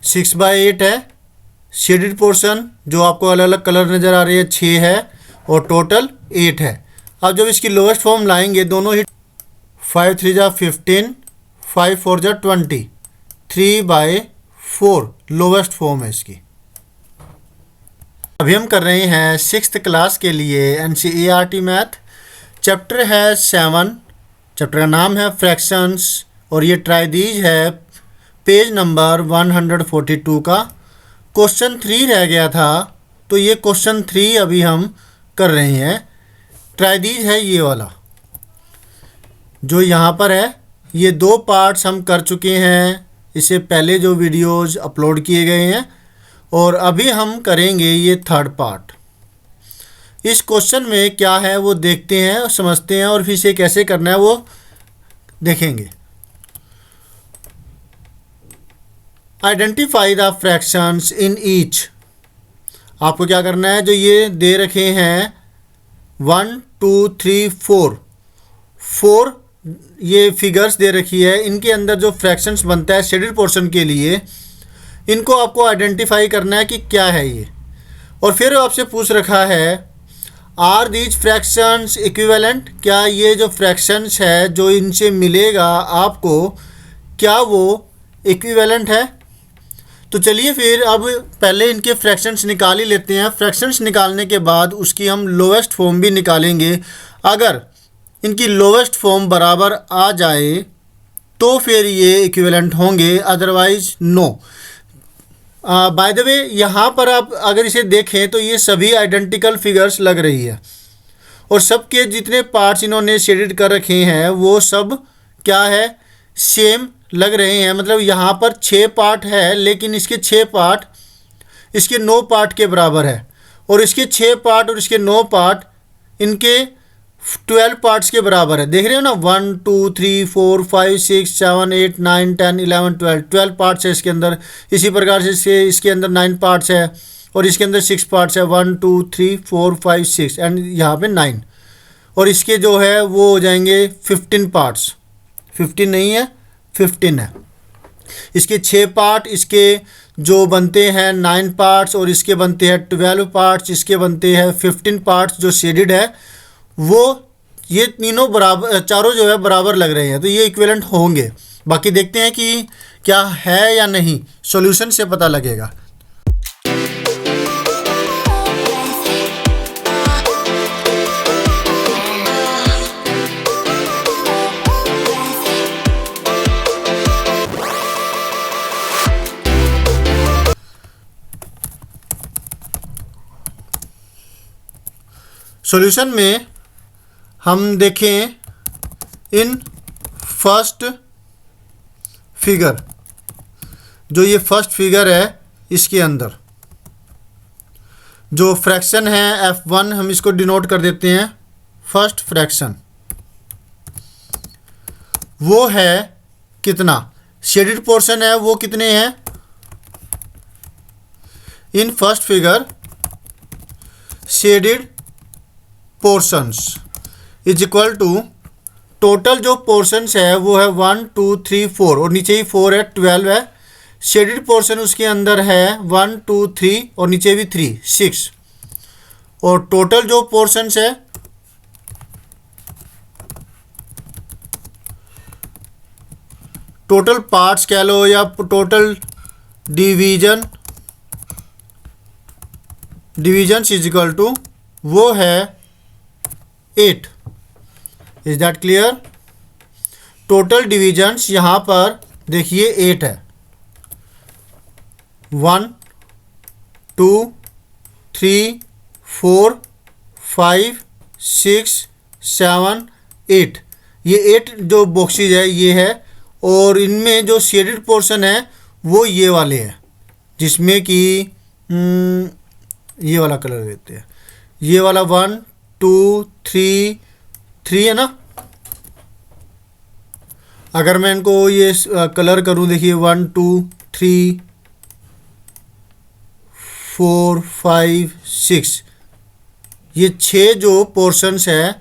6/8 है। Shaded portion जो आपको अलग अलग कलर नज़र आ रही है 6 है और टोटल 8 है। अब जब इसकी लोएस्ट फॉर्म लाएंगे दोनों ही 5 3 जा 15, 5 4 जा 20, 3/4 लोवेस्ट फॉर्म है इसकी। अभी हम कर रहे हैं 6th क्लास के लिए NCERT मैथ। चैप्टर है 7। चैप्टर का नाम है फ्रैक्शंस और ये ट्राइदीज है पेज नंबर 142 का। क्वेश्चन 3 रह गया था तो ये क्वेश्चन 3 अभी हम कर रहे हैं। ट्राइदीज है ये वाला जो यहाँ पर है। ये 2 पार्ट्स हम कर चुके हैं, इससे पहले जो वीडियोस अपलोड किए गए हैं, और अभी हम करेंगे ये 3rd पार्ट। इस क्वेश्चन में क्या है वो देखते हैं और समझते हैं, और फिर इसे कैसे करना है वो देखेंगे। Identify the fractions in each. आपको क्या करना है, जो ये दे रखे हैं 1 2 3 4 ये फिगर्स दे रखी है, इनके अंदर जो फ्रैक्शंस बनता है शेडेड पोर्शन के लिए, इनको आपको आइडेंटिफाई करना है कि क्या है ये। और फिर आपसे पूछ रखा है आर दीज फ्रैक्शंस इक्विवेलेंट। क्या ये जो फ्रैक्शंस है जो इनसे मिलेगा आपको, क्या वो इक्विवेलेंट है। तो चलिए फिर अब पहले इनके फ्रैक्शंस निकाल ही लेते हैं। फ्रैक्शंस निकालने के बाद उसकी हम लोवेस्ट फॉर्म भी निकालेंगे। अगर इनकी लोवेस्ट फॉर्म बराबर आ जाए तो फिर ये इक्विवेलेंट होंगे, otherwise no. By the way यहाँ पर आप अगर इसे देखें तो ये सभी आइडेंटिकल फिगर्स लग रही है, और सबके जितने पार्ट्स इन्होंने शेडेड कर रखे हैं वो सब क्या है, सेम लग रहे हैं। मतलब यहाँ पर 6 पार्ट है, लेकिन इसके 6 पार्ट इसके 9 पार्ट के बराबर है, और इसके 6 पार्ट और इसके 9 पार्ट इनके 12 पार्ट्स के बराबर है। देख रहे हो ना, 1 2 3 4 5 6 7 8 9 10 11 12 पार्ट्स है इसके अंदर। इसी प्रकार से इसके अंदर 9 पार्ट्स है और इसके अंदर 6 पार्ट्स है, 1 2 3 4 5 6 एंड यहाँ पे 9। और इसके जो है वो हो जाएंगे 15 पार्ट्स। 15 नहीं है, 15 है। इसके 6 पार्ट इसके जो बनते हैं 9 पार्ट्स, और इसके बनते हैं 12 पार्ट्स, इसके बनते हैं 15 पार्ट्स जो शेडेड है। वो ये तीनों बराबर, चारों जो है बराबर लग रहे हैं, तो ये इक्विवेलेंट होंगे। बाकी देखते हैं कि क्या है या नहीं, सॉल्यूशन से पता लगेगा। सॉल्यूशन में हम देखें इन फर्स्ट फिगर, जो ये फर्स्ट फिगर है इसके अंदर जो फ्रैक्शन है F1, हम इसको डिनोट कर देते हैं फर्स्ट फ्रैक्शन। वो है कितना, शेडेड पोर्शन है वो कितने हैं in first figure. Shaded portions is equal to total जो पोर्शंस है वो है 1 2 3 4, और नीचे ही 4 है, 12 है। शेडेड पोर्शन उसके अंदर है 1 2 3 और नीचे भी 3 6, और टोटल जो पोर्शंस है टोटल पार्ट्स कह लो या total division is equal to वो है 8। Is that clear. Total divisions यहाँ पर देखिए 8 है, 1 2 3 4 5 6 7 8। ये 8 जो बॉक्सेज है ये है, और इनमें जो शेडेड पोर्शन है वो ये वाले हैं, जिसमें कि ये वाला कलर देते हैं, ये वाला 1 2 3 है ना। अगर मैं इनको ये कलर करूं, देखिए 1 2 3 4 5 6, ये 6 जो पोर्शंस है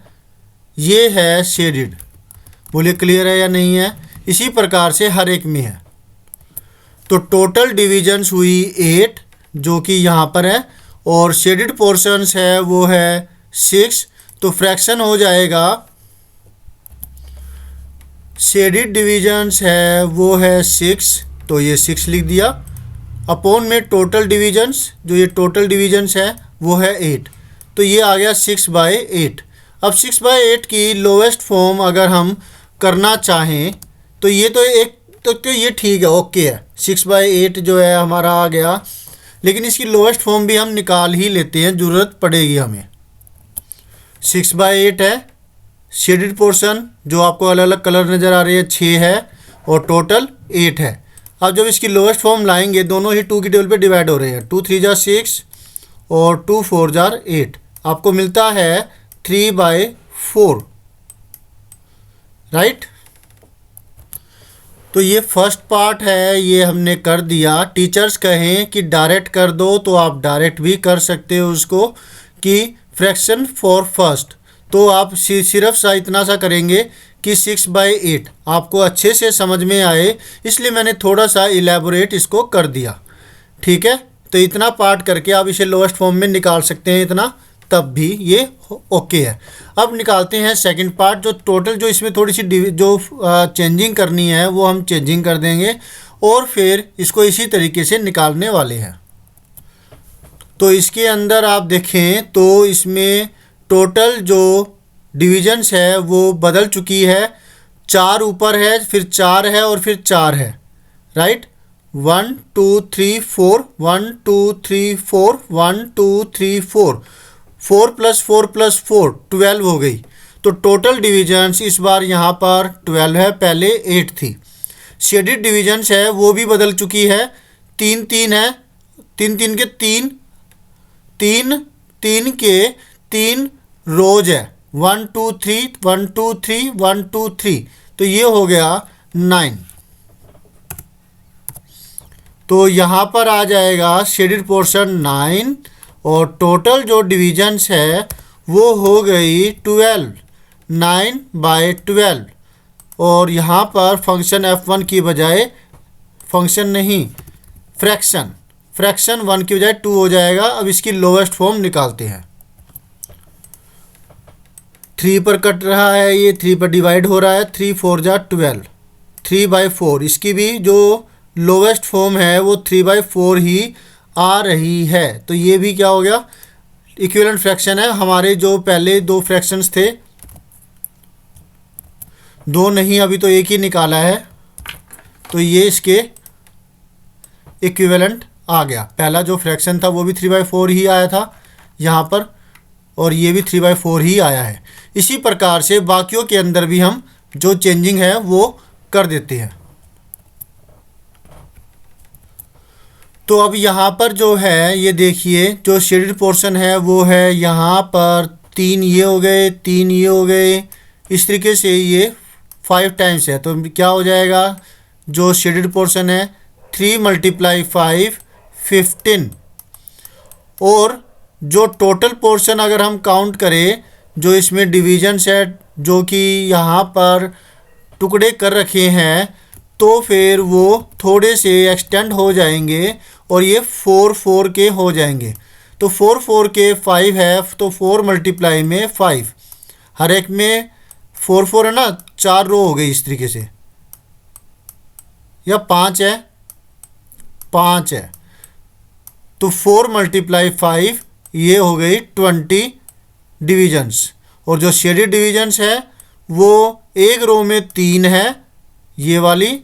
ये है शेडेड। बोलिए क्लियर है या नहीं है। इसी प्रकार से हर एक में है। तो टोटल डिविजन्स हुई 8 जो कि यहाँ पर है, और शेडेड पोर्शंस है वो है 6। तो फ्रैक्शन हो जाएगा, शेडेड डिविजन्स है वो है 6, तो ये 6 लिख दिया, अपॉन में टोटल डिविजन्स, जो ये टोटल डिविजन्स है वो है 8, तो ये आ गया 6/8। अब 6/8 की लोवेस्ट फॉर्म अगर हम करना चाहें तो ये तो एक तो ये ठीक है, ओके है, 6/8 जो है हमारा आ गया, लेकिन इसकी लोवेस्ट फॉर्म भी हम निकाल ही लेते हैं, ज़रूरत पड़ेगी हमें। 6/8 है, शेडेड पोर्शन जो आपको अलग अलग कलर नज़र आ रही है 6 है, और टोटल 8 है। अब जब इसकी लोवेस्ट फॉर्म लाएंगे, दोनों ही 2 की टेबल पे डिवाइड हो रहे हैं, 2 3 जार 6 और 2 4 जार 8, आपको मिलता है 3/4, राइट। तो ये फर्स्ट पार्ट है, ये हमने कर दिया। टीचर्स कहें कि डायरेक्ट कर दो तो आप डायरेक्ट भी कर सकते हो उसको, कि फ्रैक्शन फॉर फर्स्ट, तो आप सिर्फ इतना सा करेंगे कि 6/8 आपको अच्छे से समझ में आए, इसलिए मैंने थोड़ा सा इलेबोरेट इसको कर दिया, ठीक है। तो इतना पार्ट करके आप इसे लोएस्ट फॉर्म में निकाल सकते हैं, इतना, तब भी ये ओके है। अब निकालते हैं सेकंड पार्ट, जो टोटल जो इसमें थोड़ी सी जो चेंजिंग करनी है वो हम चेंजिंग कर देंगे, और फिर इसको इसी तरीके से निकालने वाले हैं। तो इसके अंदर आप देखें तो इसमें टोटल जो डिविजन्स है वो बदल चुकी है, 4 ऊपर है, फिर 4 है, और फिर 4 है, राइट। 1 2 3 4 1 2 3 4 1 2 3 4 4 + 4 + 4 12 हो गई। तो टोटल डिविजन्स इस बार यहाँ पर 12 है, पहले 8 थी। शेडेड डिविजन्स है वो भी बदल चुकी है, 3 3 है, 3 3 के 3 3 3 के 3 रोज है, 1 2 3 1 2 3 1 2 3, तो ये हो गया 9। तो यहाँ पर आ जाएगा शेडेड पोर्शन 9, और टोटल जो डिविजन्स है वो हो गई 12, 9/12, और यहाँ पर फंक्शन f1 की बजाय, फंक्शन नहीं, फ्रैक्शन 1 की बजाय 2 हो जाएगा। अब इसकी लोवेस्ट फॉर्म निकालते हैं। 3 पर कट रहा है, ये 3 पर डिवाइड हो रहा है, 3 4 जार 12, 3/4, इसकी भी जो लोवेस्ट फॉर्म है वो 3/4 ही आ रही है। तो ये भी क्या हो गया, इक्विवेलेंट फ्रैक्शन है। हमारे जो पहले 2 फ्रैक्शंस थे, 2 नहीं, अभी तो एक ही निकाला है, तो ये इसके इक्विवेलेंट आ गया। पहला जो फ्रैक्शन था वो भी 3/4 ही आया था यहाँ पर, और ये भी 3/4 ही आया है। इसी प्रकार से बाकियों के अंदर भी हम जो चेंजिंग है वो कर देते हैं। तो अब यहाँ पर जो है ये देखिए, जो शेडेड पोर्शन है वो है यहाँ पर 3 ये हो गए, 3 ये हो गए, इस तरीके से ये 5 टाइम्स है। तो क्या हो जाएगा, जो शेडेड पोर्शन है 3 × 5 15, और जो टोटल पोर्शन अगर हम काउंट करें, जो इसमें डिविजन्स है जो कि यहाँ पर टुकड़े कर रखे हैं, तो फिर वो थोड़े से एक्सटेंड हो जाएंगे और ये 4 4 के हो जाएंगे। तो 4 4 के 5 है, तो 4 × में 5, हर एक में 4 4 है ना, 4 रो हो गई इस तरीके से, या 5 है, 5 है, तो 4 × 5 ये हो गई 20 डिविजन्स। और जो शेडेड डिविजन्स है वो एक रो में 3 है, ये वाली,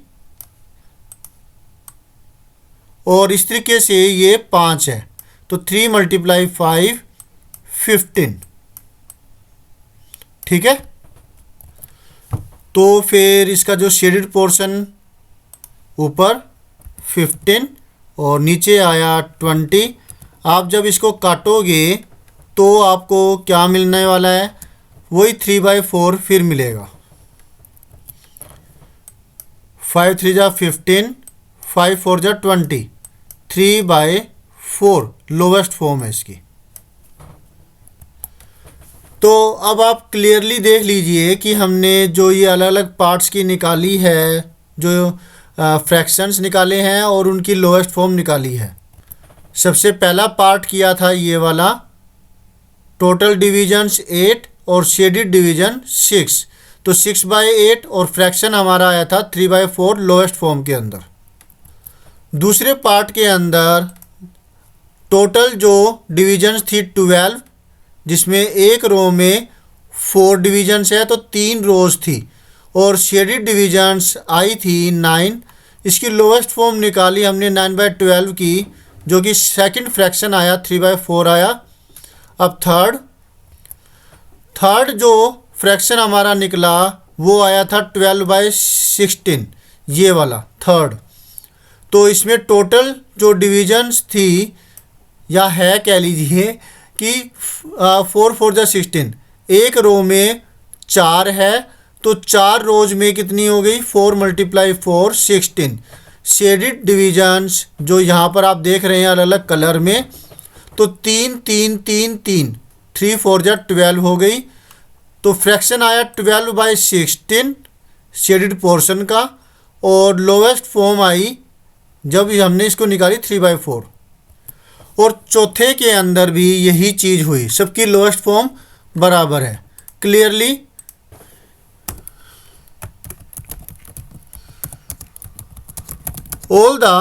और इस तरीके से ये 5 है, तो 3 × 5 15, ठीक है। तो फिर इसका जो शेडेड पोर्शन ऊपर 15 और नीचे आया 20। आप जब इसको काटोगे तो आपको क्या मिलने वाला है, वही 3/4 फिर मिलेगा। 5 3 × 15, 5 4 × 20, 3/4 लोवेस्ट फॉर्म है इसकी। तो अब आप क्लियरली देख लीजिए कि हमने जो ये अलग अलग पार्ट्स की निकाली है, जो फ्रैक्शंस निकाले हैं और उनकी लोएस्ट फॉर्म निकाली है। सबसे पहला पार्ट किया था ये वाला, टोटल डिविजन्स 8 और शेडेड डिवीजन 6। तो 6/8 और फ्रैक्शन हमारा आया था 3/4 लोएस्ट फॉर्म के अंदर। दूसरे पार्ट के अंदर टोटल जो डिविजन्स थी 12, जिसमें एक रो में 4 डिविजन्स है तो 3 रोज थी, और शेडेड डिविजन्स आई थी 9। इसकी लोएस्ट फॉर्म निकाली हमने 9/12 की, जो कि सेकंड फ्रैक्शन आया 3/4 आया। अब थर्ड जो फ्रैक्शन हमारा निकला वो आया था 12/16, ये वाला थर्ड। तो इसमें टोटल जो डिविजन्स थी या है कह लीजिए कि 4 4 जा 16, एक रो में 4 है तो 4 रोज में कितनी हो गई, 4 × 4 16। शेडेड डिविजन्स जो यहाँ पर आप देख रहे हैं अलग अलग कलर में, तो 3 3 3 3, 3 4 जा 12 हो गई। तो फ्रैक्शन आया 12/16 शेडेड पोर्शन का, और लोवेस्ट फॉर्म आई जब हमने इसको निकाली 3/4। और चौथे के अंदर भी यही चीज़ हुई, सबकी लोएस्ट फॉर्म बराबर है। Clearly all the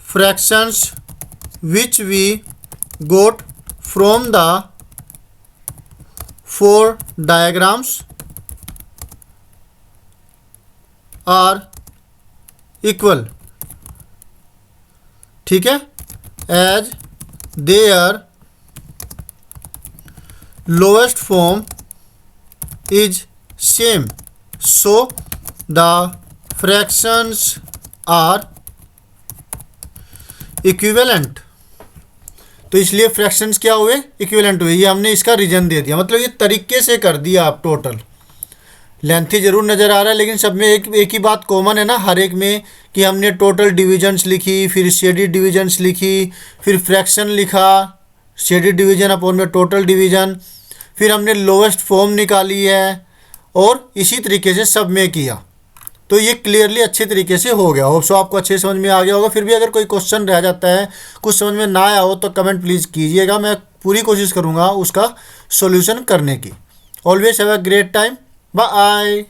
fractions which we got from the 4 diagrams are equal, ठीक है, as their lowest form is same, so the fractions are equivalent. तो इसलिए फ्रैक्शंस क्या हुए, इक्विवेलेंट हुए। ये हमने इसका रीजन दे दिया, मतलब ये तरीके से कर दिया आप। टोटल लेंथी जरूर नज़र आ रहा है, लेकिन सब में एक ही बात कॉमन है ना हर एक में, कि हमने टोटल डिविजन्स लिखी, फिर शेडेड डिविजन्स लिखी, फिर फ्रैक्शन लिखा, शेडेड डिवीजन अपॉन में टोटल डिवीजन, फिर हमने लोवेस्ट फॉर्म निकाली है, और इसी तरीके से सब में किया। तो ये क्लियरली अच्छे तरीके से हो गया। होप सो आपको अच्छे समझ में आ गया होगा। फिर भी अगर कोई क्वेश्चन रह जाता है, कुछ समझ में ना आया हो, तो कमेंट प्लीज़ कीजिएगा, मैं पूरी कोशिश करूँगा उसका सॉल्यूशन करने की। Always have a great time, bye.